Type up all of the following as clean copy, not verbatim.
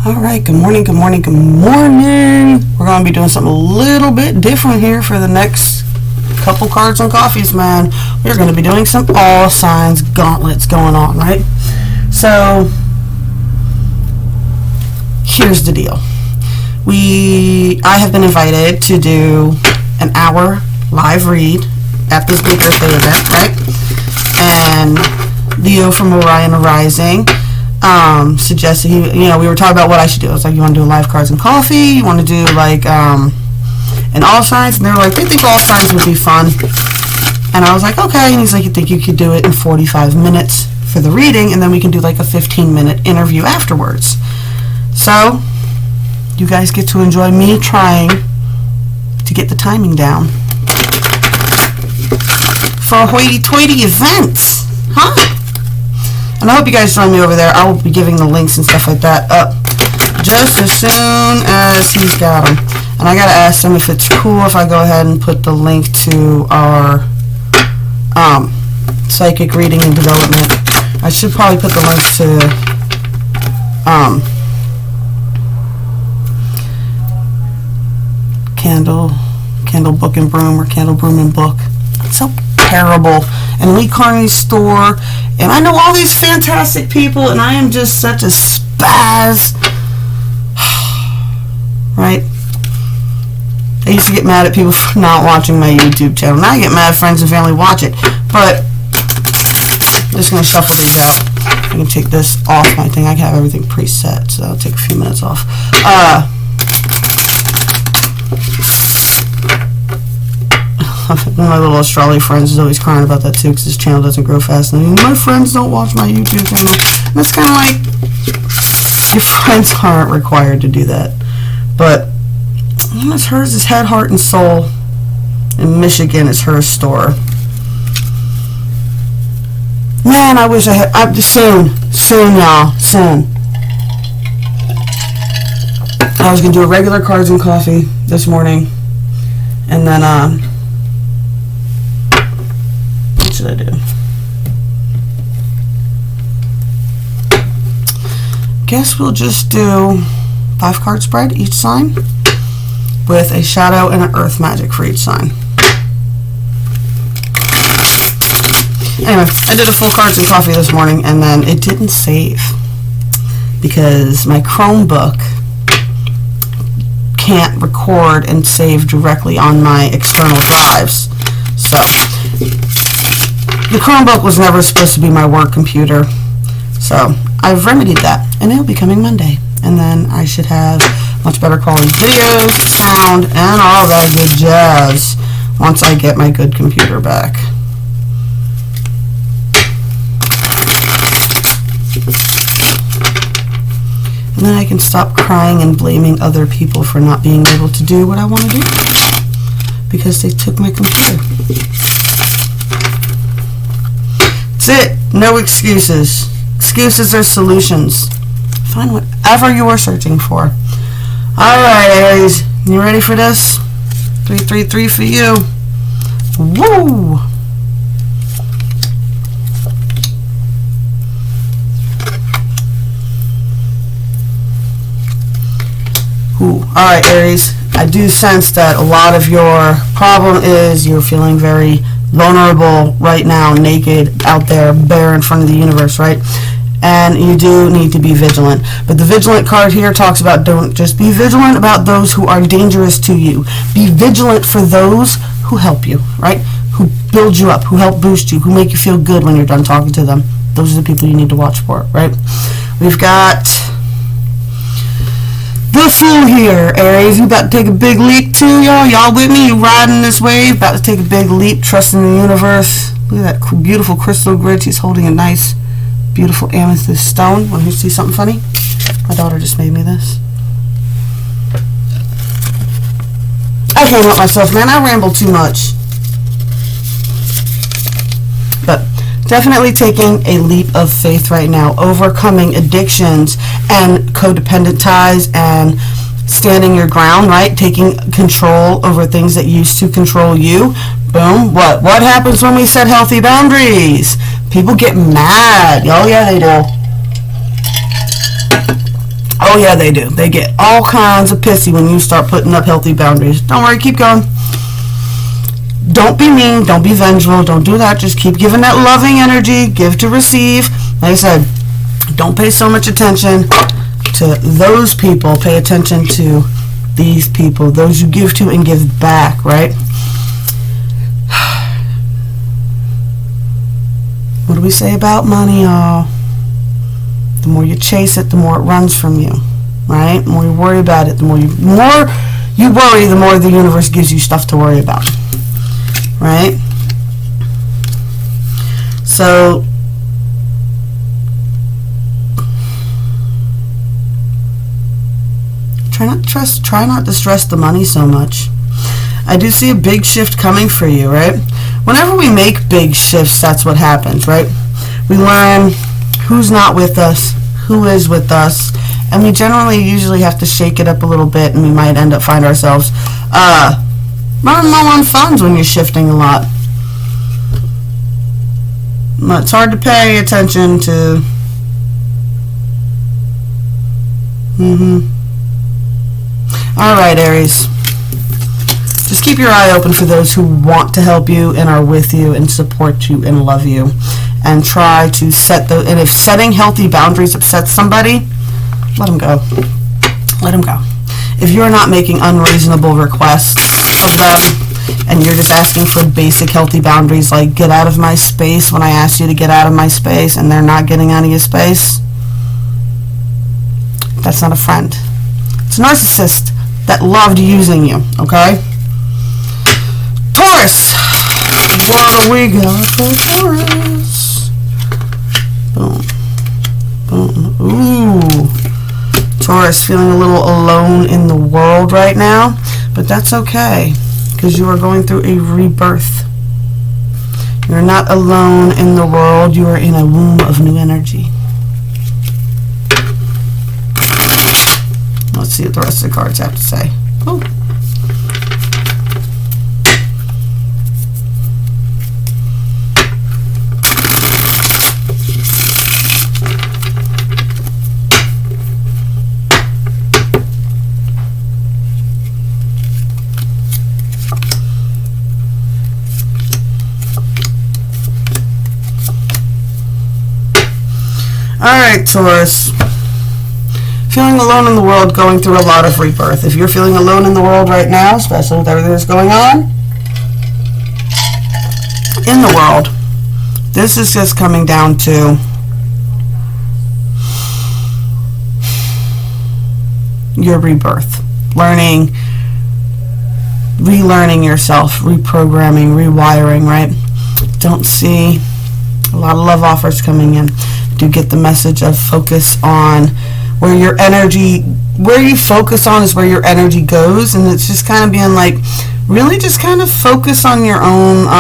All right, good morning, good morning, good morning. We're going to be doing something a little bit different here for the next couple cards and coffees, man. We're going to be doing some all signs gauntlets going on, right? So, here's the deal. I have been invited to do an hour live read at this big birthday event, right? And Leo from Orion Rising suggested we were talking about what I should do. I was like, you want to do live cards and coffee? You want to do like an all signs? And they were like, they think all signs would be fun. And I was like, okay. And he's like, you think you could do it in 45 minutes for the reading, and then we can do like a 15-minute interview afterwards. So you guys get to enjoy me trying to get the timing down for a hoity-toity event, huh? And I hope you guys join me over there. I will be giving the links and stuff like that up just as soon as he's got them. And I gotta ask him if it's cool if I go ahead and put the link to our psychic reading and development. I should probably put the links to Candle Book and Broom, or Candle Broom and Book. It's so terrible. And Lee Carney's store, and I know all these fantastic people, and I am just such a spaz. Right? I used to get mad at people for not watching my YouTube channel. Now I get mad at friends and family watch it. But I'm just going to shuffle these out. I can take this off my thing. I can have everything preset, so I'll take a few minutes off. One of my little astrology friends is always crying about that too, because his channel doesn't grow fast enough. My friends don't watch my YouTube channel. And it's kind of like, your friends aren't required to do that. But hers is Head, Heart, and Soul. In Michigan is her store. Man, I wish I had. Soon, y'all. Soon. I was going to do a regular cards and coffee this morning. And then, what should I do? Guess we'll just do 5-card spread each sign with a shadow and an earth magic for each sign. Anyway, I did a full cards and coffee this morning, and then it didn't save because my Chromebook can't record and save directly on my external drives. So the Chromebook was never supposed to be my work computer. So I've remedied that, and it'll be coming Monday. And then I should have much better quality videos, sound, and all that good jazz once I get my good computer back. And then I can stop crying and blaming other people for not being able to do what I want to do because they took my computer. That's it. No excuses. Excuses are solutions. Find whatever you are searching for. Alright, Aries. You ready for this? 333 for you. Woo! Alright, Aries, I do sense that a lot of your problem is you're feeling very vulnerable right now, naked, out there, bare in front of the universe, right? And you do need to be vigilant. But the vigilant card here talks about don't just be vigilant about those who are dangerous to you. Be vigilant for those who help you, right? Who build you up, who help boost you, who make you feel good when you're done talking to them. Those are the people you need to watch for, right? We've got the Fool here, Aries. You about to take a big leap too, y'all? Y'all with me? You riding this wave? About to take a big leap, trusting the universe. Look at that beautiful crystal grid. She's holding a nice, beautiful amethyst stone. Want to see something funny? My daughter just made me this. I can't help myself, man. I ramble too much. But definitely taking a leap of faith right now, overcoming addictions and codependent ties and standing your ground, right? Taking control over things that used to control you. Boom. What happens when we set healthy boundaries? People get mad. Oh, yeah, they do. Oh yeah, they do. They get all kinds of pissy when you start putting up healthy boundaries. Don't worry, keep going. Don't be mean, don't be vengeful, don't do that. Just keep giving that loving energy, give to receive. Like I said, don't pay so much attention to those people. Pay attention to these people, those you give to and give back, right? What do we say about money, y'all? The more you chase it, the more it runs from you, right? The more you worry about it, the more you worry, the more the universe gives you stuff to worry about, right? So try not to stress the money so much. I do see a big shift coming for you, right? Whenever we make big shifts, that's what happens, right? We learn who's not with us, who is with us, and we usually have to shake it up a little bit, and we might end up find ourselves running low on funds when you're shifting a lot. It's hard to pay attention to. All right, Aries. Just keep your eye open for those who want to help you and are with you and support you and love you. And try to and if setting healthy boundaries upsets somebody, let them go. Let them go. If you're not making unreasonable requests of them and you're just asking for basic healthy boundaries like get out of my space when I ask you to get out of my space and they're not getting out of your space, that's not a friend. It's a narcissist that loved using you, okay? Taurus! What do we got for Taurus? Boom. Boom. Ooh. Taurus, feeling a little alone in the world right now, but that's okay, because you are going through a rebirth. You're not alone in the world, you are in a womb of new energy. Let's see what the rest of the cards have to say. Oh. Alright, Taurus. Feeling alone in the world, going through a lot of rebirth. If you're feeling alone in the world right now, especially with everything that's going on in the world, this is just coming down to your rebirth. Learning, relearning yourself, reprogramming, rewiring, right? Don't see a lot of love offers coming in. Do get the message of focus on where your energy, where you focus on is where your energy goes, and it's just kind of being like, really just kind of focus on your own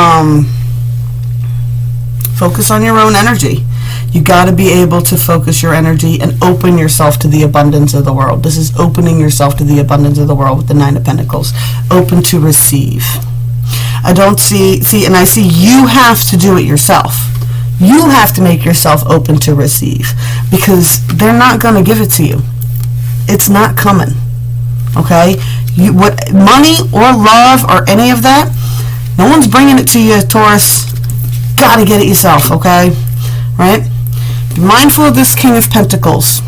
energy. You got to be able to focus your energy and open yourself to the abundance of the world. This is opening yourself to the abundance of the world with the Nine of Pentacles. Open to receive. I don't see, and I see you have to do it yourself. You have to make yourself open to receive, because they're not going to give it to you. It's not coming. Okay? What money or love or any of that, no one's bringing it to you, Taurus. Got to get it yourself, okay? Right? Be mindful of this King of Pentacles.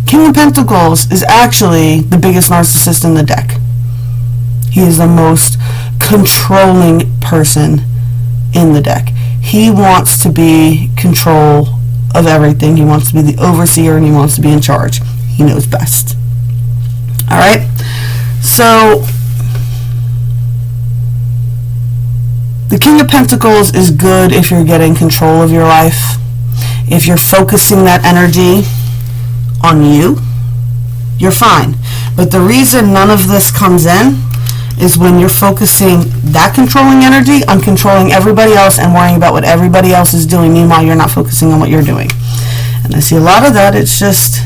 King of Pentacles is actually the biggest narcissist in the deck. He is the most controlling person in the deck. He wants to be control of everything. He wants to be the overseer, and he wants to be in charge. He knows best. All right? So, the King of Pentacles is good if you're getting control of your life. If you're focusing that energy on you, you're fine. But the reason none of this comes in is when you're focusing that controlling energy on controlling everybody else and worrying about what everybody else is doing. Meanwhile, you're not focusing on what you're doing. And I see a lot of that. It's just,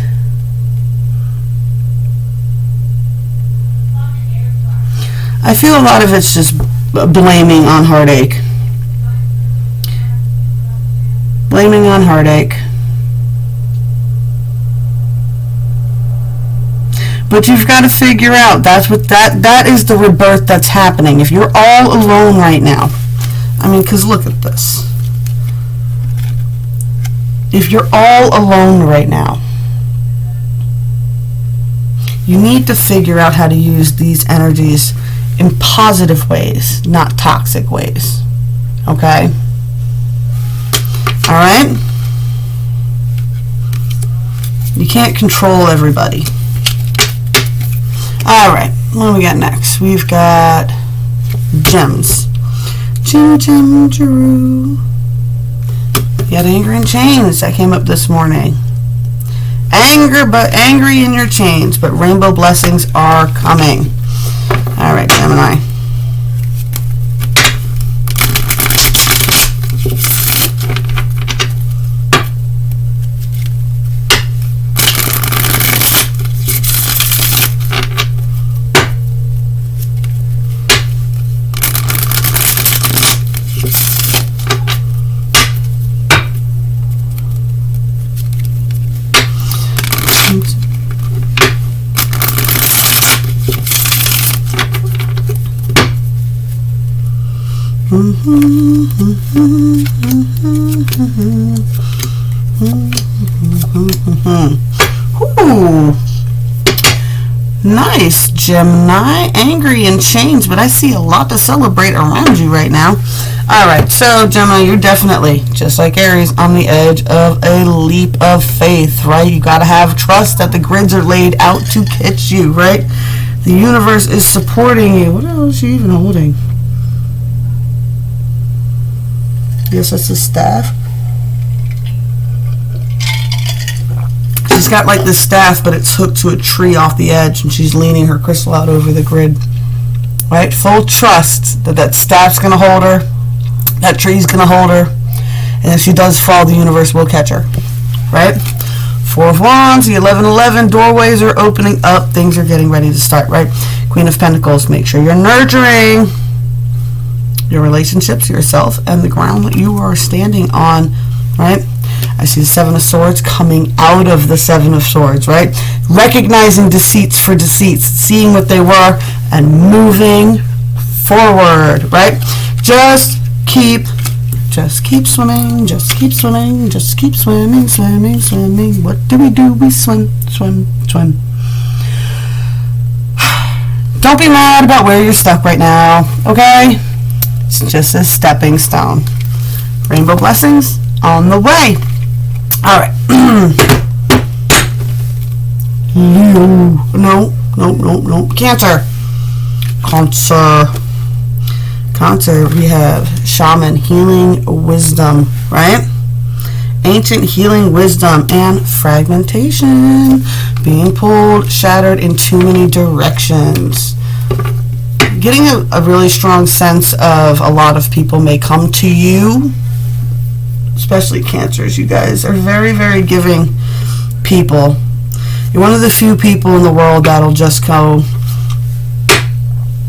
I feel a lot of it's just blaming on heartache. Blaming on heartache. But you've got to figure out, that is the rebirth that's happening. If you're all alone right now, I mean, because look at this. If you're all alone right now, you need to figure out how to use these energies in positive ways, not toxic ways. Okay? Alright? You can't control everybody. Alright, what do we got next? We've got gems. Gem, Jeru. You got anger and chains that came up this morning. Angry in your chains, but rainbow blessings are coming. All right, Gemini. Ooh, nice, Gemini. Angry in chains, but I see a lot to celebrate around you right now. Alright, so Gemini, you're definitely, just like Aries, on the edge of a leap of faith, right? You gotta have trust that the grids are laid out to catch you, right? The universe is supporting you. What else is she even holding? Yes, that's a staff. She's got like this staff, but it's hooked to a tree off the edge, and she's leaning her crystal out over the grid. Right? Full trust that that staff's going to hold her, that tree's going to hold her, and if she does fall, the universe will catch her. Right? Four of Wands, the 11-11, doorways are opening up, things are getting ready to start, right? Queen of Pentacles, make sure you're nurturing your relationships, yourself, and the ground that you are standing on, right? I see the Seven of Swords coming out of the Seven of Swords, right? Recognizing deceits for deceits, seeing what they were, and moving forward, right? Just keep swimming, just keep swimming, just keep swimming, swimming, swimming. What do? We swim, swim, swim. Don't be mad about where you're stuck right now, okay? It's just a stepping stone. Rainbow blessings on the way. All right. Leo. No. Cancer. We have shaman, healing, wisdom, right? Ancient healing wisdom and fragmentation. Being pulled, shattered in too many directions. Getting a really strong sense of a lot of people may come to you, especially Cancers. You guys are very, very giving people. You're one of the few people in the world that'll just go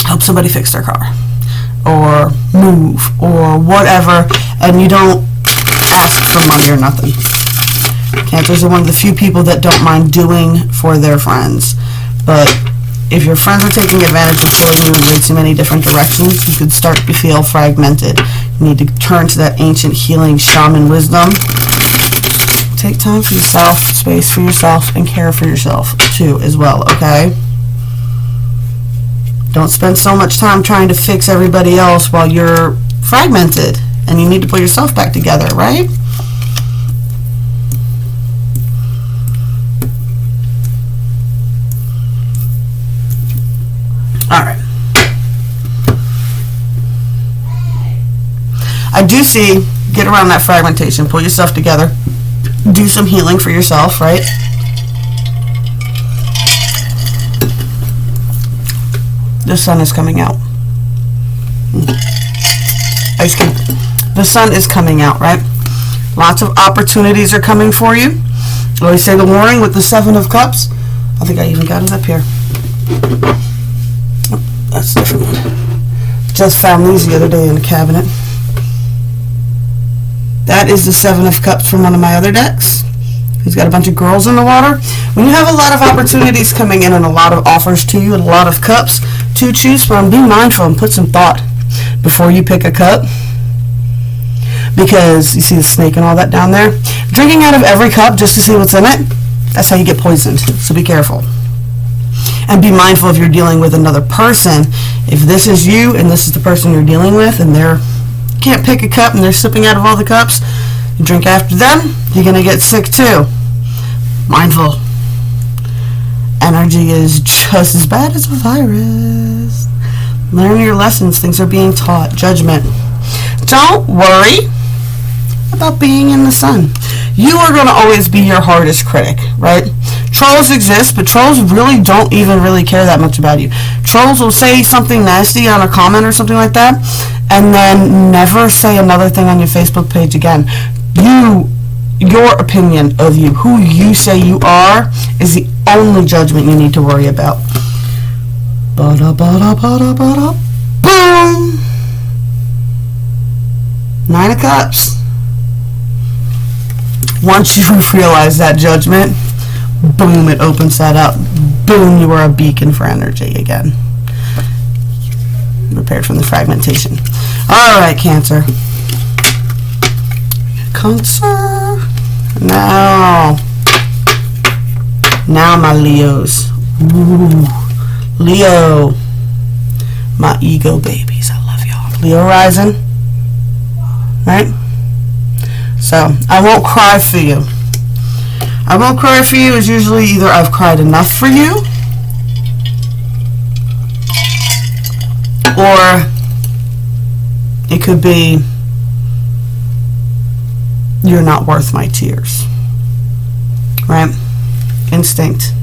help somebody fix their car or move or whatever, and you don't ask for money or nothing. Cancers are one of the few people that don't mind doing for their friends, but if your friends are taking advantage of pulling you in way too many different directions, you could start to feel fragmented. You need to turn to that ancient healing shaman wisdom. Take time for yourself, space for yourself, and care for yourself too as well, okay? Don't spend so much time trying to fix everybody else while you're fragmented and you need to put yourself back together, right? Alright. I do see, get around that fragmentation, pull yourself together, do some healing for yourself, right? The sun is coming out. Ice cream. The sun is coming out, right? Lots of opportunities are coming for you. I always say the warning with the Seven of Cups. I think I even got it up here. That's a different one. Just found these the other day in the cabinet. That is the Seven of Cups from one of my other decks. He's got a bunch of girls in the water. When you have a lot of opportunities coming in and a lot of offers to you and a lot of cups to choose from, be mindful and put some thought before you pick a cup. Because you see the snake and all that down there? Drinking out of every cup just to see what's in it, that's how you get poisoned. So be careful. And be mindful if you're dealing with another person. If this is you and this is the person you're dealing with and they're can't pick a cup and they're sipping out of all the cups, you drink after them, you're going to get sick too. Mindful. Energy is just as bad as a virus. Learn your lessons. Things are being taught. Judgment. Don't worry about being in the sun. You are going to always be your hardest critic, right? Trolls exist, but trolls really don't even really care that much about you. Trolls will say something nasty on a comment or something like that, and then never say another thing on your Facebook page again. Your opinion of you, who you say you are, is the only judgment you need to worry about. Bada, bada, bada, bada, boom! 9 of Cups. Once you realize that judgment, boom, it opens that up. Boom, you are a beacon for energy again. Repaired from the fragmentation. All right, Cancer. Cancer. Now my Leos. Ooh, Leo. My ego babies. I love y'all. Leo rising. Right? So, I won't cry for you. I won't cry for you is usually either I've cried enough for you, or it could be you're not worth my tears. Right? Instinct.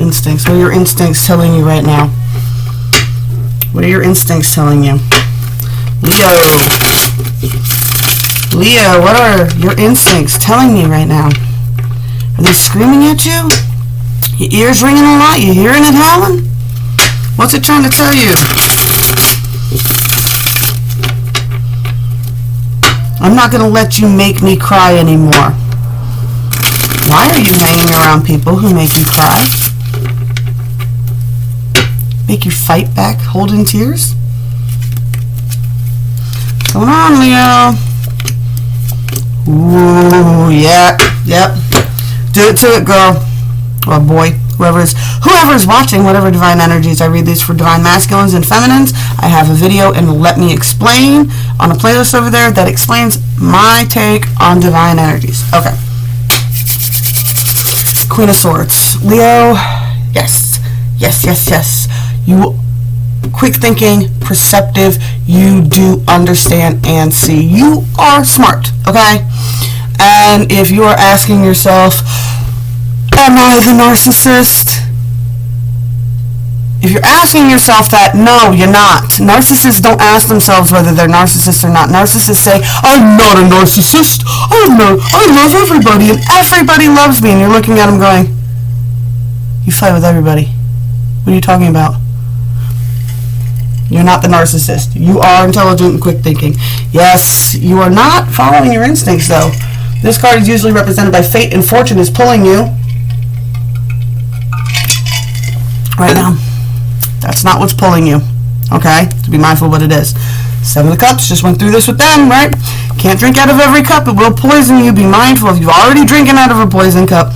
Instincts. What are your instincts telling you right now? What are your instincts telling you? Leo, what are your instincts telling me right now? Are they screaming at you? Your ears ringing a lot? You hearing it howling? What's it trying to tell you? I'm not going to let you make me cry anymore. Why are you hanging around people who make you cry? Make you fight back, holding tears? What's going on, Leo? Ooh, yeah, yep. Do it to it, girl. Or boy, whoever is watching, whatever divine energies. I read these for divine masculines and feminines. I have a video and Let Me Explain on a playlist over there that explains my take on divine energies. Okay. Queen of Swords. Leo, yes. You quick thinking, perceptive, you do understand and see. You are smart, okay? And if you are asking yourself, am I the narcissist? If you're asking yourself that, no, you're not. Narcissists don't ask themselves whether they're narcissists or not. Narcissists say, I'm not a narcissist. I love everybody and everybody loves me. And you're looking at them going, you fight with everybody. What are you talking about? You're not the narcissist. You are intelligent and quick thinking. Yes, you are not following your instincts, though. This card is usually represented by fate and fortune is pulling you. Right now. That's not what's pulling you. Okay? So be mindful of what it is. 7 of Cups. Just went through this with them, right? Can't drink out of every cup. It will poison you. Be mindful. If you're already drinking out of a poison cup,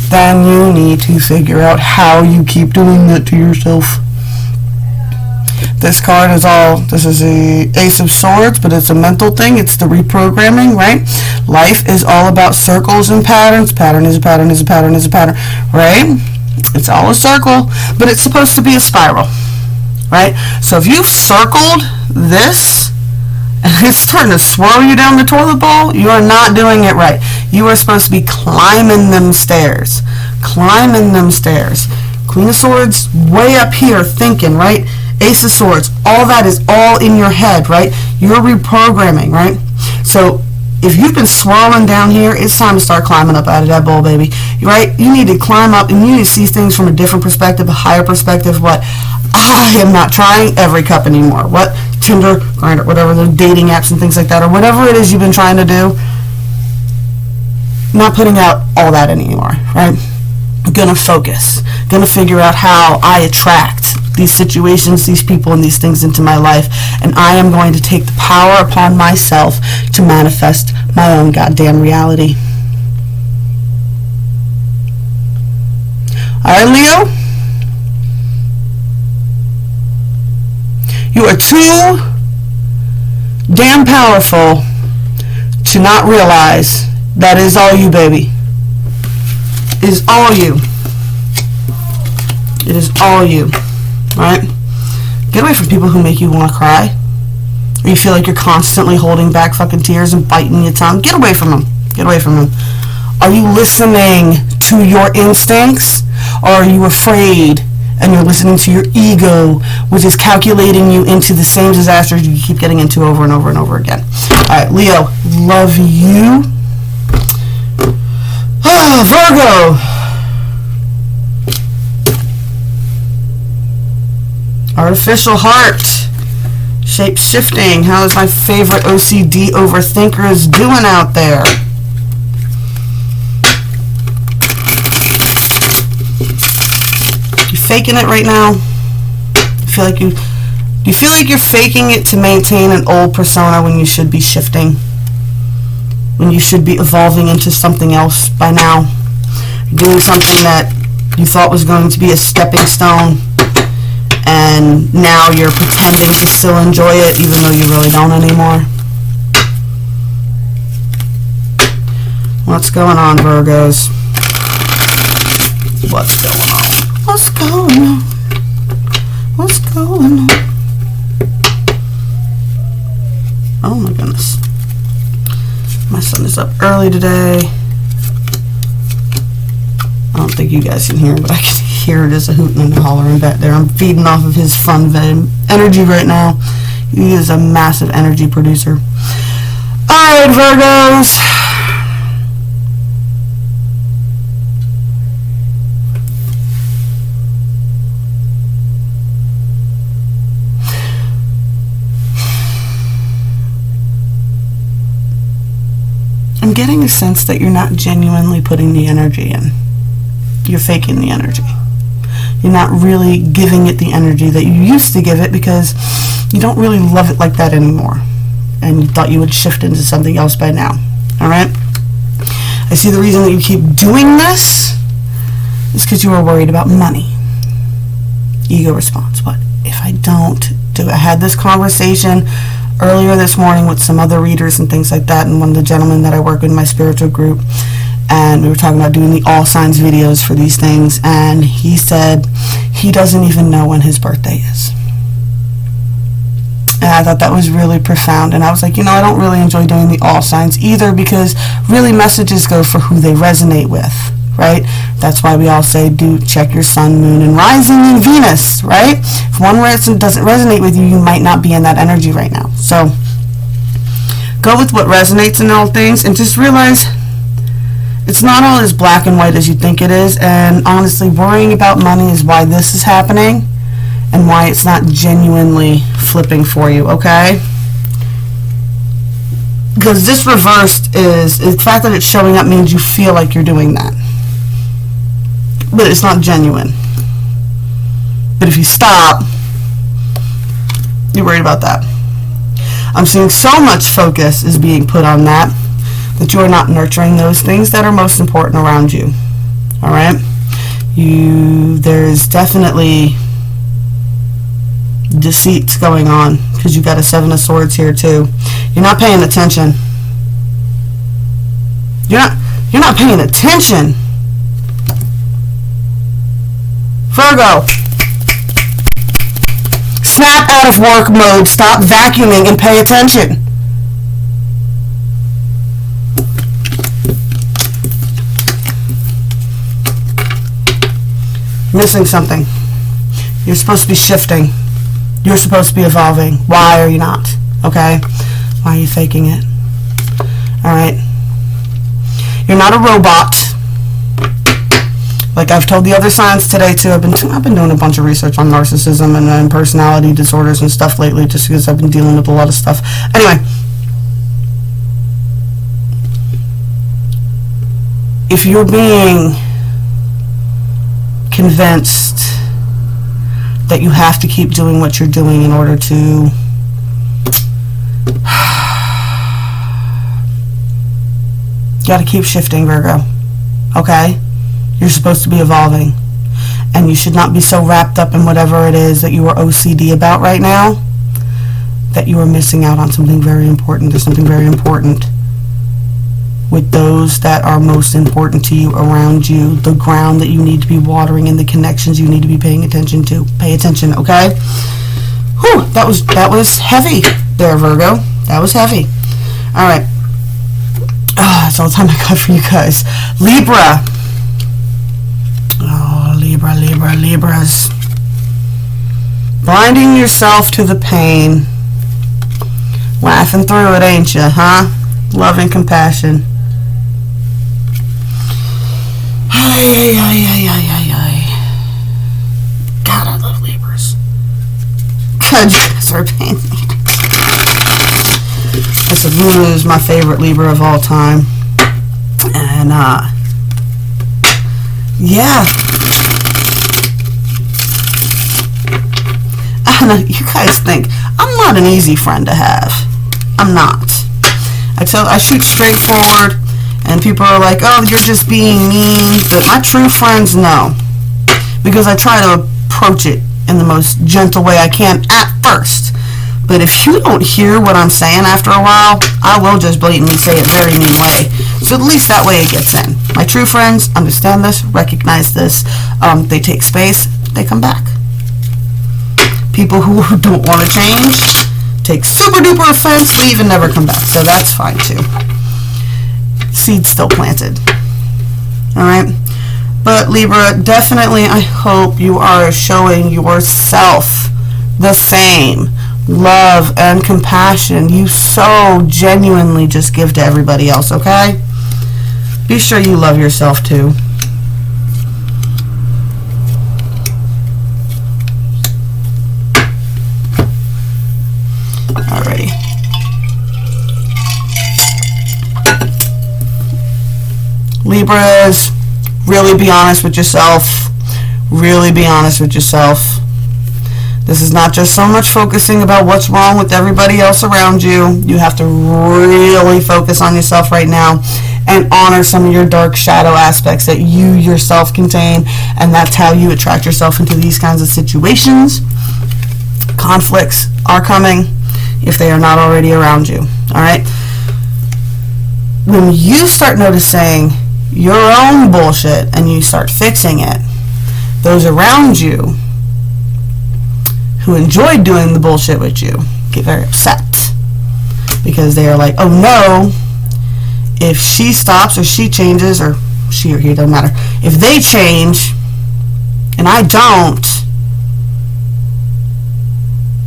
then you need to figure out how you keep doing that to yourself. This card is this is the Ace of Swords, but it's a mental thing. It's the reprogramming, right? Life is all about circles and patterns. Pattern is a pattern is a pattern is a pattern, right? It's all a circle, but it's supposed to be a spiral, right? So if you've circled this and it's starting to swirl you down the toilet bowl, you are not doing it right. You are supposed to be climbing them stairs. Climbing them stairs. Queen of Swords, way up here thinking, right? Ace of Swords, all that is all in your head, right? You're reprogramming, right? So if you've been swirling down here, it's time to start climbing up out of that bowl, baby. Right? You need to climb up and you need to see things from a different perspective, a higher perspective. What? I am not trying every cup anymore. What? Tinder, Grindr, whatever, the dating apps and things like that, or whatever it is you've been trying to do. not putting out all that anymore, right? I'm gonna focus, gonna figure out how I attract these situations, these people, and these things into my life, and I am going to take the power upon myself to manifest my own goddamn reality. Alright, Leo? You are too damn powerful to not realize that is all you, baby. It is all you. It is all you. Alright? Get away from people who make you want to cry. Or you feel like you're constantly holding back fucking tears and biting your tongue. Get away from them. Get away from them. Are you listening to your instincts? Or are you afraid and you're listening to your ego, which is calculating you into the same disasters you keep getting into over and over and over again? Alright, Leo, love you. Virgo. Artificial heart. Shape shifting. How is my favorite OCD overthinkers doing out there? You faking it right now? Do you feel like you're faking it to maintain an old persona when you should be shifting? When you should be evolving into something else by now? You're doing something that you thought was going to be a stepping stone, and now you're pretending to still enjoy it even though you really don't anymore. What's going on, Virgos? What's going on? What's going on? What's going on? Oh my goodness. My son is up early today. I don't think you guys can hear him, but I can hear it as a hooting and a hollering back there. I'm feeding off of his fun energy right now. He is a massive energy producer. Alright, Virgos. I'm getting a sense that you're not genuinely putting the energy in. You're faking the energy. You're not really giving it the energy that you used to give it because you don't really love it like that anymore. And you thought you would shift into something else by now. Alright? I see the reason that you keep doing this is because you are worried about money. Ego response. What if I don't do it? I had this conversation earlier this morning with some other readers and things like that, and one of the gentlemen that I work with in my spiritual group, and we were talking about doing the all signs videos for these things, and he said he doesn't even know when his birthday is. And I thought that was really profound, and I was like, I don't really enjoy doing the all signs either, because really messages go for who they resonate with, right? That's why we all say do check your sun, moon, and rising in Venus, right? If one doesn't resonate with you, you might not be in that energy right now. So go with what resonates in all things, and just realize it's not all as black and white as you think it is. And honestly, worrying about money is why this is happening and why it's not genuinely flipping for you, okay? Because this reversed is the fact that it's showing up means you feel like you're doing that, but it's not genuine. But if you stop, you're worried about that. I'm seeing so much focus is being put on that you are not nurturing those things that are most important around you. Alright? There's definitely deceit going on, because you've got a Seven of Swords here too. You're not paying attention. You're not paying attention. Virgo. Snap out of work mode. Stop vacuuming and pay attention. Missing something. You're supposed to be shifting. You're supposed to be evolving. Why are you not? Okay? Why are you faking it? Alright? You're not a robot. Like I've told the other signs today too. I've been doing a bunch of research on narcissism and personality disorders and stuff lately, just because I've been dealing with a lot of stuff. Anyway, if you're being convinced that you have to keep doing what you're doing in order to you got to keep shifting, Virgo. Okay? You're supposed to be evolving. And you should not be so wrapped up in whatever it is that you are OCD about right now that you are missing out on something very important. There's something very important with those that are most important to you around you, the ground that you need to be watering and the connections you need to be paying attention to. Pay attention, okay? Whew, that was heavy there, Virgo. That was heavy. All right. That's all the time I got for you guys. Libra. Oh, Libras. Blinding yourself to the pain. Laughing through it, ain't you, huh? Love and compassion. God, I love Libras. God, you guys are a pain. I said, Lulu is my favorite Libra of all time. And, yeah. I know you guys think I'm not an easy friend to have. I'm not. I shoot straight forward, and people are like, oh, you're just being mean. But my true friends know, because I try to approach it in the most gentle way I can at first. But if you don't hear what I'm saying after a while, I will just blatantly say it very mean way. So at least that way it gets in. My true friends understand this, recognize this. They take space, they come back. People who don't want to change take super duper offense, leave, and never come back. So that's fine too. Seed still planted. Alright? But Libra, definitely I hope you are showing yourself the same love and compassion you so genuinely just give to everybody else, okay? Be sure you love yourself too. Alrighty. Libras, really be honest with yourself. Really be honest with yourself. This is not just so much focusing about what's wrong with everybody else around you. You have to really focus on yourself right now and honor some of your dark shadow aspects that you yourself contain, and that's how you attract yourself into these kinds of situations. Conflicts are coming if they are not already around you. Alright? When you start noticing your own bullshit and you start fixing it, those around you who enjoy doing the bullshit with you get very upset, because they are like, oh no, if she stops or she changes, or she or he, doesn't matter, if they change and I don't,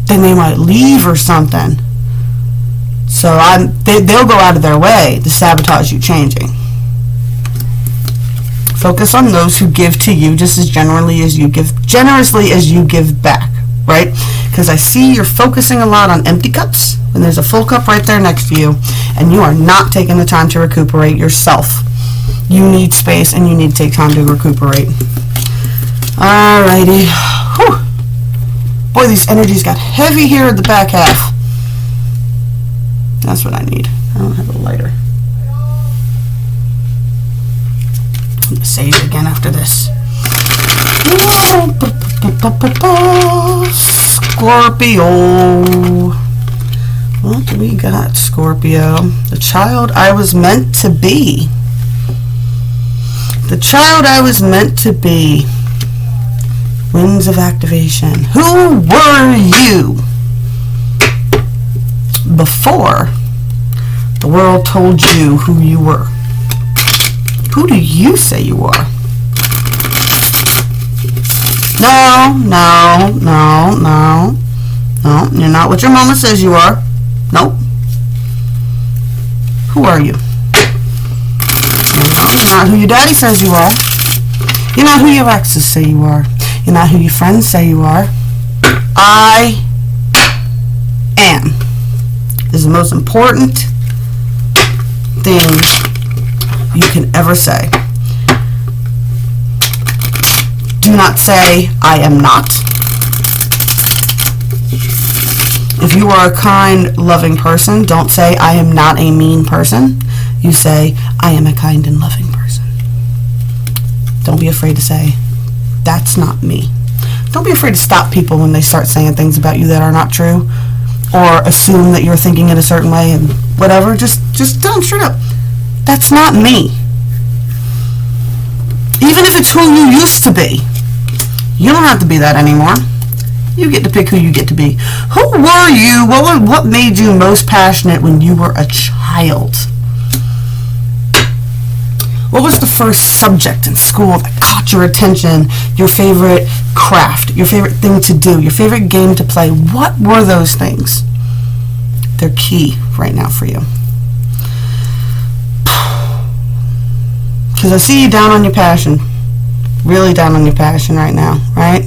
then they might leave or something. So they'll go out of their way to sabotage you changing. Focus on those who give to you just as generously as you give back, right? Because I see you're focusing a lot on empty cups, and there's a full cup right there next to you, and you are not taking the time to recuperate yourself. You need space, and you need to take time to recuperate. Alrighty. Whew. Boy, these energies got heavy here at the back half. That's what I need. I don't have a lighter. I'm going to sage again after this. Scorpio. What do we got, Scorpio? The child I was meant to be. The child I was meant to be. Winds of activation. Who were you before the world told you who you were? Who do you say you are? No, you're not what your mama says you are. Nope. Who are you? You're not who your daddy says you are. You're not who your exes say you are. You're not who your friends say you are. I am. This is the most important thing you can ever say. Do not say, I am not. If you are a kind, loving person, don't say, I am not a mean person. You say, I am a kind and loving person. Don't be afraid to say, that's not me. Don't be afraid to stop people when they start saying things about you that are not true, or assume that you're thinking in a certain way and whatever. Just tell them straight up, that's not me. Even if it's who you used to be. You don't have to be that anymore. You get to pick who you get to be. Who were you? What made you most passionate when you were a child? What was the first subject in school that caught your attention? Your favorite craft, your favorite thing to do, your favorite game to play? What were those things? They're key right now for you. Because I see you down on your passion. Really down on your passion right now, right?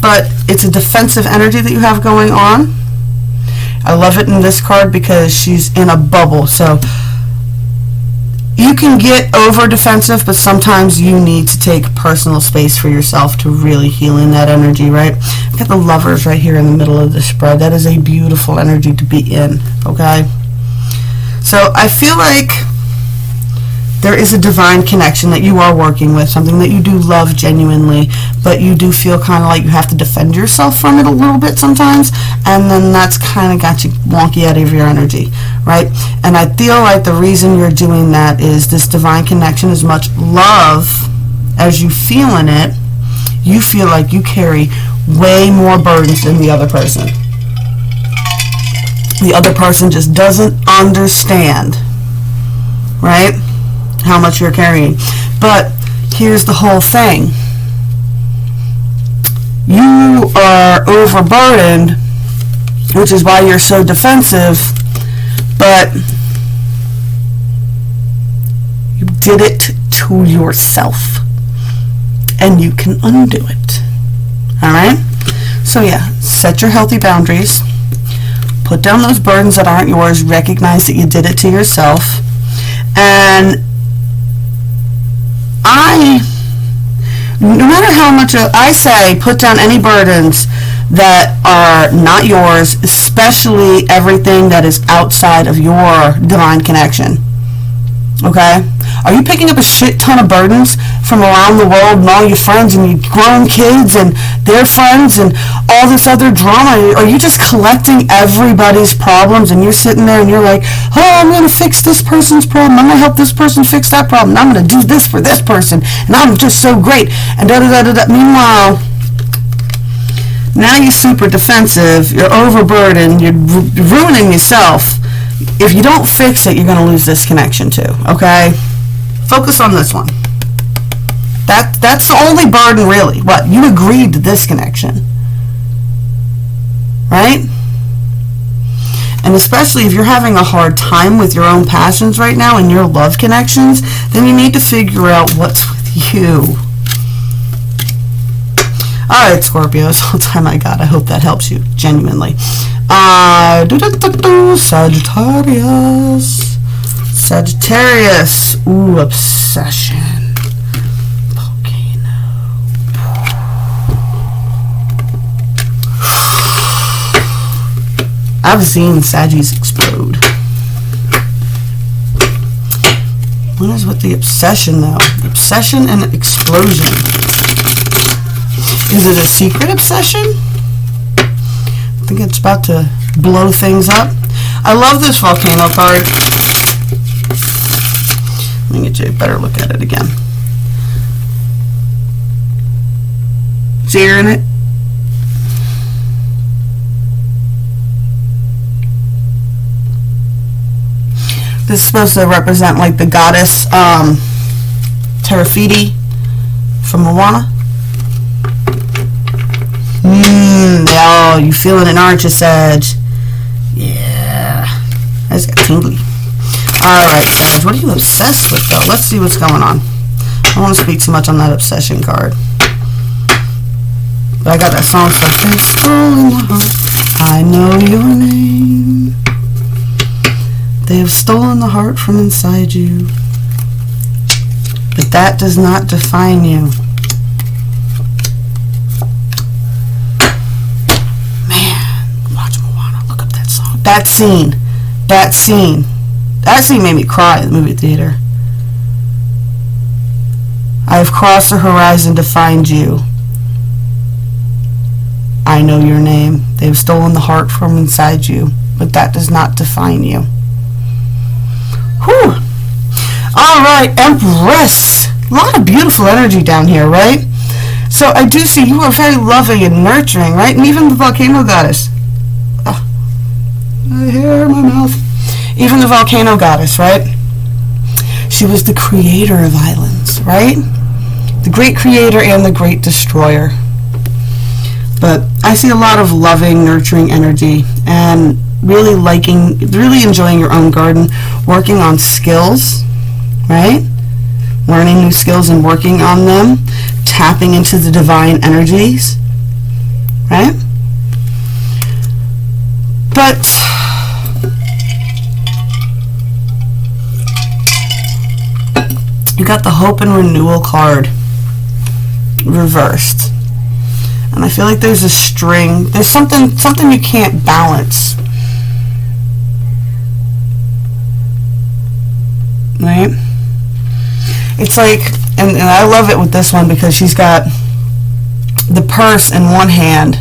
But it's a defensive energy that you have going on. I love it in this card because she's in a bubble. So you can get over defensive, but sometimes you need to take personal space for yourself to really heal in that energy, right? I've got the Lovers right here in the middle of the spread. That is a beautiful energy to be in, okay? So I feel like there is a divine connection that you are working with, something that you do love genuinely, but you do feel kind of like you have to defend yourself from it a little bit sometimes, and then that's kind of got you wonky out of your energy, right? And I feel like the reason you're doing that is this divine connection, as much love as you feel in it, you feel like you carry way more burdens than the other person. The other person just doesn't understand, right? How much you're carrying. But here's the whole thing. You are overburdened, which is why you're so defensive, but you did it to yourself, and you can undo it. Alright? So yeah, set your healthy boundaries. Put down those burdens that aren't yours. Recognize that you did it to yourself. And no matter how much I say, put down any burdens that are not yours, especially everything that is outside of your divine connection. Okay? Are you picking up a shit ton of burdens from around the world and all your friends and your grown kids and their friends and all this other drama? Are you just collecting everybody's problems and you're sitting there and you're like, oh, I'm going to fix this person's problem. I'm going to help this person fix that problem. I'm going to do this for this person. And I'm just so great. And da-da-da-da-da. Meanwhile, now you're super defensive. You're overburdened. You're ruining yourself. If you don't fix it, you're going to lose this connection too, okay? Focus on this one. That's the only burden, really. What? You agreed to this connection. Right? And especially if you're having a hard time with your own passions right now and your love connections, then you need to figure out what's with you. Alright, Scorpio, that's all the time I got. I hope that helps you, genuinely. Sagittarius. Ooh, obsession. Volcano. I've seen Saggies explode. What is with the obsession, though? Obsession and explosion. Is it a secret obsession? I think it's about to blow things up. I love this volcano card. Let me get you a better look at it again. See air in it? This is supposed to represent like the goddess Terafiti from Moana. Oh, you feeling it, aren't you, Sag? Yeah. I just got tingly. Alright, Sag, what are you obsessed with, though? Let's see what's going on. I don't want to speak too much on that obsession card. But I got that song stuff. They've stolen my heart. I know your name. They have stolen the heart from inside you. But that does not define you. That scene made me cry at the movie theater. I have crossed the horizon to find you. I know your name. They have stolen the heart from inside you, but that does not define you. Whew. All right, Empress. A lot of beautiful energy down here, right? So I do see you are very loving and nurturing, right? And even the volcano goddess. Oh, my hair, my mouth. Even the volcano goddess, right? She was the creator of islands, right? The great creator and the great destroyer. But I see a lot of loving, nurturing energy and really enjoying your own garden, working on skills, right? Learning new skills and working on them, tapping into the divine energies, right? But you got the hope and renewal card reversed. And I feel like there's a string. There's something you can't balance. Right? It's like, and I love it with this one because she's got the purse in one hand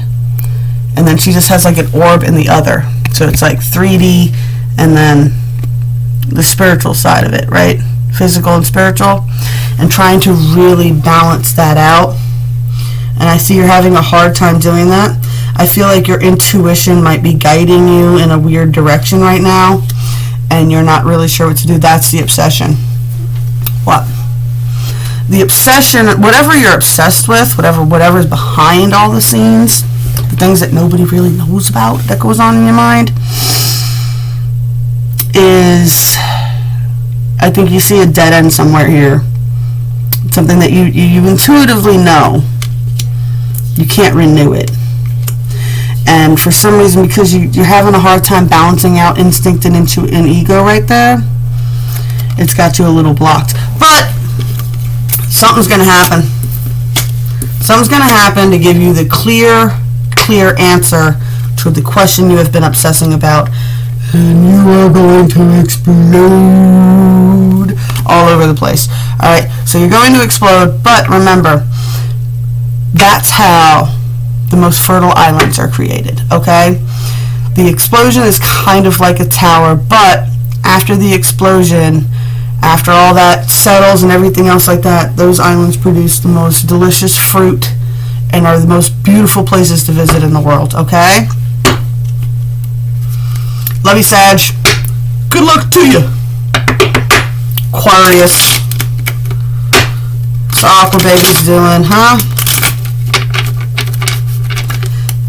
and then she just has like an orb in the other. So it's like 3D and then the spiritual side of it, right? Physical and spiritual, and trying to really balance that out. And I see you're having a hard time doing that. I feel like your intuition might be guiding you in a weird direction right now, and you're not really sure what to do. That's the obsession. What? The obsession, whatever you're obsessed with, whatever's behind all the scenes, the things that nobody really knows about that goes on in your mind, is, I think you see a dead end somewhere here. Something that you intuitively know. You can't renew it. And for some reason, because you're having a hard time balancing out instinct and ego right there, it's got you a little blocked. But something's going to happen. Something's going to happen to give you the clear answer to the question you have been obsessing about. And you are going to explode all over the place. Alright, so you're going to explode, but remember, that's how the most fertile islands are created, okay? The explosion is kind of like a tower, but after the explosion, after all that settles and everything else like that, those islands produce the most delicious fruit and are the most beautiful places to visit in the world, okay? Love you, Sag. Good luck to you. Aquarius. What's Aqua Baby's doing, huh?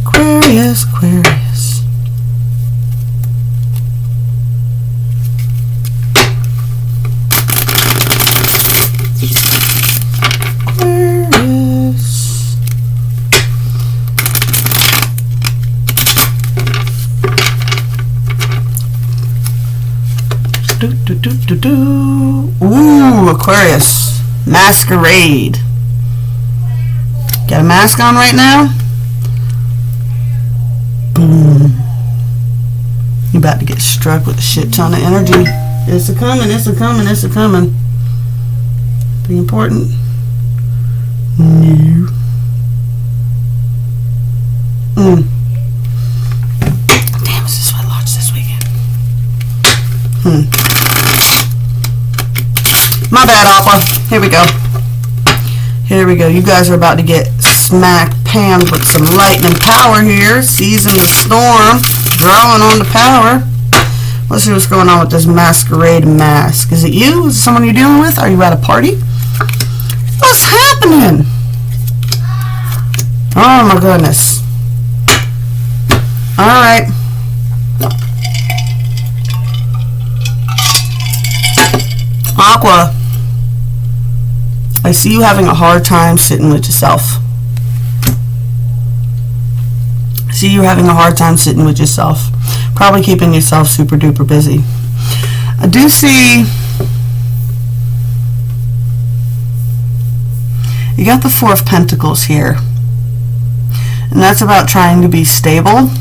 Aquarius. Aquarius. Ooh, Aquarius. Masquerade. Got a mask on right now? Boom. You about to get struck with a shit ton of energy. It's a coming, it's a coming, it's a coming. Be important. No. Damn, is this what I watched this weekend? My bad, Aqua. Here we go. Here we go. You guys are about to get smack panned with some lightning power here. Seizing the storm. Drawing on the power. Let's see what's going on with this masquerade mask. Is it you? Is it someone you're dealing with? Are you at a party? What's happening? Oh my goodness. Alright. Aqua, I see you having a hard time sitting with yourself. I see you having a hard time sitting with yourself. Probably keeping yourself super duper busy. I do see you got the Four of Pentacles here. And that's about trying to be stable.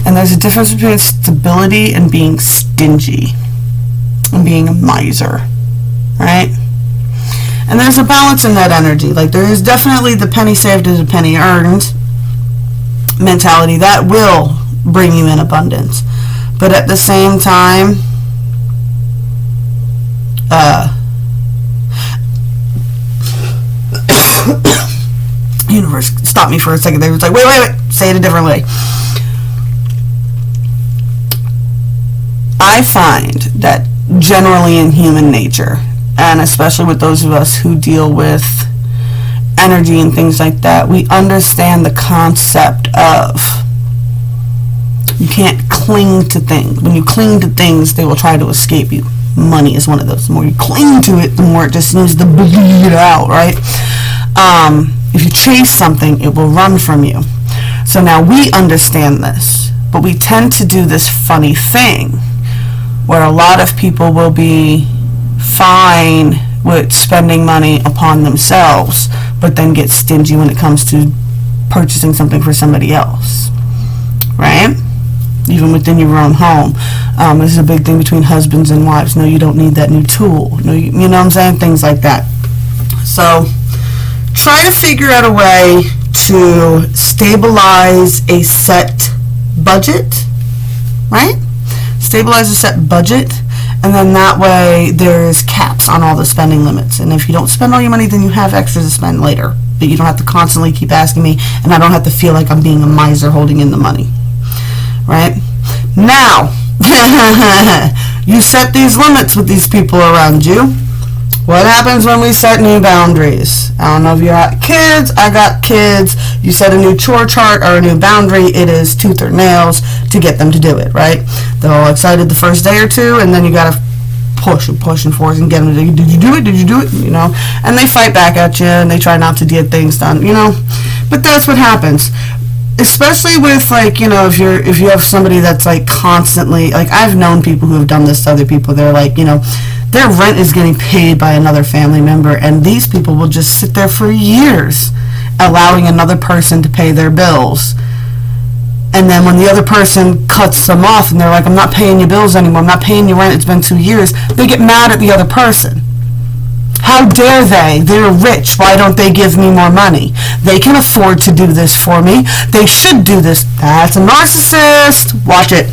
And there's a difference between stability and being stingy and being a miser, right? And there's a balance in that energy. Like, there is definitely the penny saved is a penny earned mentality that will bring you in abundance. But at the same time, universe stopped me for a second. They was like, wait, say it a different way. I find that generally in human nature, and especially with those of us who deal with energy and things like that, we understand the concept of you can't cling to things. When you cling to things, they will try to escape you. Money is one of those. The more you cling to it, the more it just seems to bleed out, right? If you chase something, it will run from you. So now we understand this, but we tend to do this funny thing where a lot of people will be fine with spending money upon themselves, but then get stingy when it comes to purchasing something for somebody else, right? Even within your own home. This is a big thing between husbands and wives. No, you don't need that new tool. No, you know what I'm saying? Things like that. So try to figure out a way to stabilize a set budget, right? Stabilize a set budget, and then that way there's caps on all the spending limits. And if you don't spend all your money, then you have extra to spend later. But you don't have to constantly keep asking me, and I don't have to feel like I'm being a miser holding in the money. Right? Now, you set these limits with these people around you. What happens when we set new boundaries? I don't know if you got kids. I got kids. You set a new chore chart or a new boundary. It is tooth or nails to get them to do it, right? They're all excited the first day or two, and then you got to push and force and get them to do, did you do it? Did you do it? You know? And they fight back at you, and they try not to get things done, you know? But that's what happens. Especially with, like, you know, if you have somebody that's like constantly, like, I've known people who have done this to other people. They're like, you know, their rent is getting paid by another family member, and these people will just sit there for years allowing another person to pay their bills. And then when the other person cuts them off and they're like, I'm not paying your bills anymore, I'm not paying your rent, it's been 2 years, they get mad at the other person. How dare they? They're rich. Why don't they give me more money? They can afford to do this for me. They should do this. That's a narcissist. Watch it.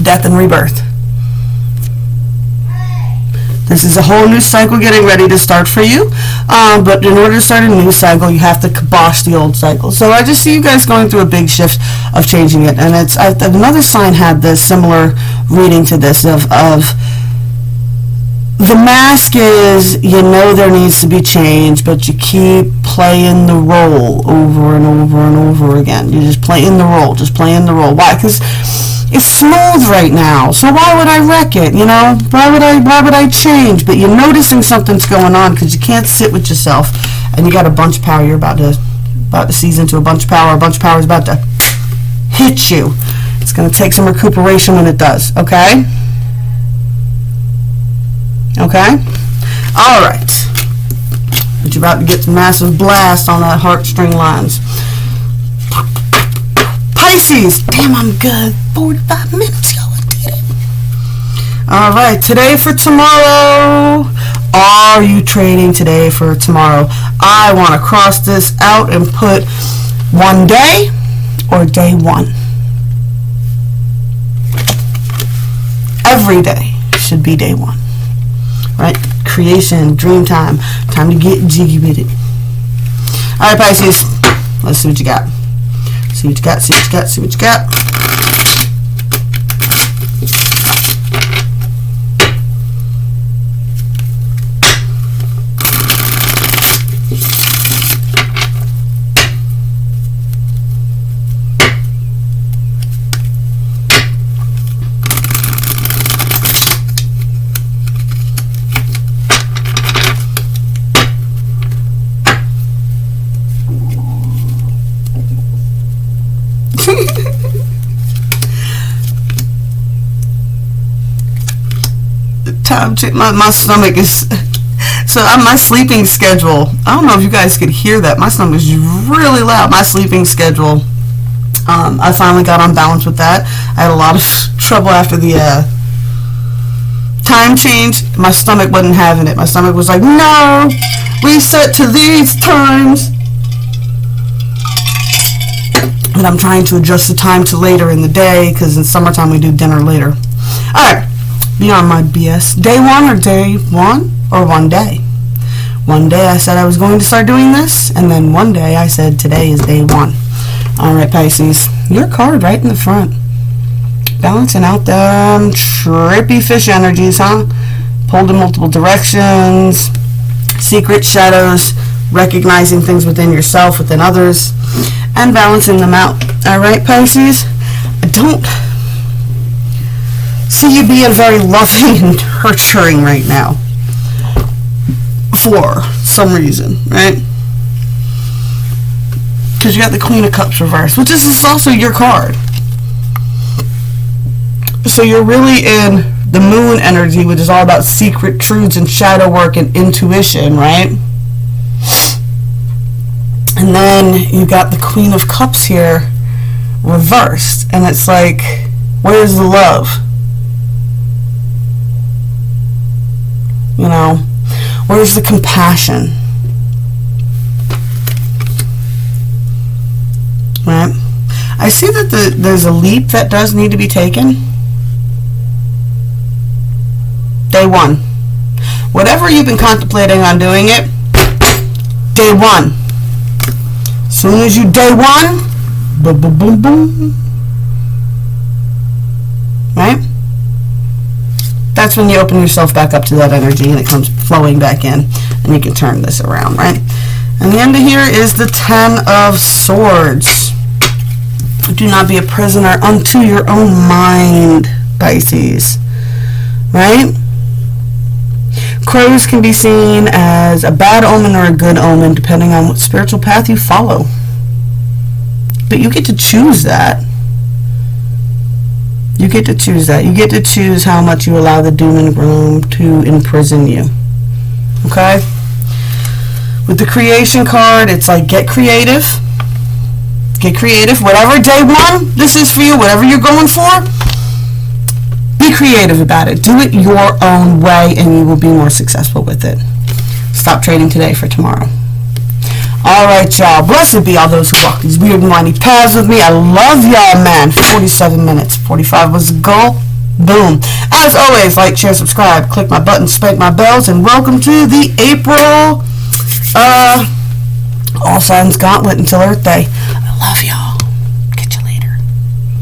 Death and rebirth. This is a whole new cycle getting ready to start for you. But in order to start a new cycle, you have to kibosh the old cycle. So I just see you guys going through a big shift of changing it. And it's another sign had this similar reading to this of the mask is, you know there needs to be change, but you keep playing the role over and over and over again. You're just playing the role, Why? Because it's smooth right now, so why would I wreck it, you know? Why would I change? But you're noticing something's going on because you can't sit with yourself, and you got a bunch of power. You're about to seize into a bunch of power. A bunch of power is about to hit you. It's going to take some recuperation when it does, okay? Okay? Alright. But you're about to get some massive blast on that heartstring lines. Pisces! Damn, I'm good. 45 minutes, y'all. I did it. Alright, today for tomorrow. Are you trading today for tomorrow? I want to cross this out and put one day or day one. Every day should be day one. Right? Creation, dream time to get jiggy with it. Alright, Pisces. Let's see what you got. See what you got. My stomach is so my sleeping schedule, I don't know if you guys could hear that. My stomach is really loud. My sleeping schedule I finally got on balance with that. I had a lot of trouble after the time change. My stomach wasn't having it. My stomach was like, no, reset to these times. And I'm trying to adjust the time to later in the day, because in summertime we do dinner later. Alright, beyond my BS. Day one or day one or one day? One day I said I was going to start doing this, and then one day I said today is day one. Alright, Pisces, your card right in the front. Balancing out them trippy fish energies, huh? Pulled in multiple directions, secret shadows, recognizing things within yourself, within others, and balancing them out. Alright, Pisces? I don't see you being very loving and nurturing right now. For some reason, right? Because you got the Queen of Cups reversed, which is also your card. So you're really in the moon energy, which is all about secret truths and shadow work and intuition, right? And then you got the Queen of Cups here reversed, and it's like, where's the love? You know, where's the compassion? Right? I see that there's a leap that does need to be taken. Day one. Whatever you've been contemplating on doing it, day one. As soon as you day one, boom, boom, boom, boom. Right? That's when you open yourself back up to that energy and it comes flowing back in, and you can turn this around, right? And the end of here is the Ten of Swords. Do not be a prisoner unto your own mind, Pisces. Right? Crows can be seen as a bad omen or a good omen, depending on what spiritual path you follow. But you get to choose that. You get to choose that. You get to choose how much you allow the doom and gloom to imprison you. Okay? With the creation card, it's like, get creative. Get creative. Whatever day one this is for you, whatever you're going for, be creative about it. Do it your own way, and you will be more successful with it. Stop trading today for tomorrow. Alright, y'all. Blessed be all those who walk these weird and windy paths with me. I love y'all, man. 47 minutes. 45 was the goal. Boom. As always, like, share, subscribe, click my button, spank my bells, and welcome to the April All Signs Gauntlet until Earth Day. I love y'all.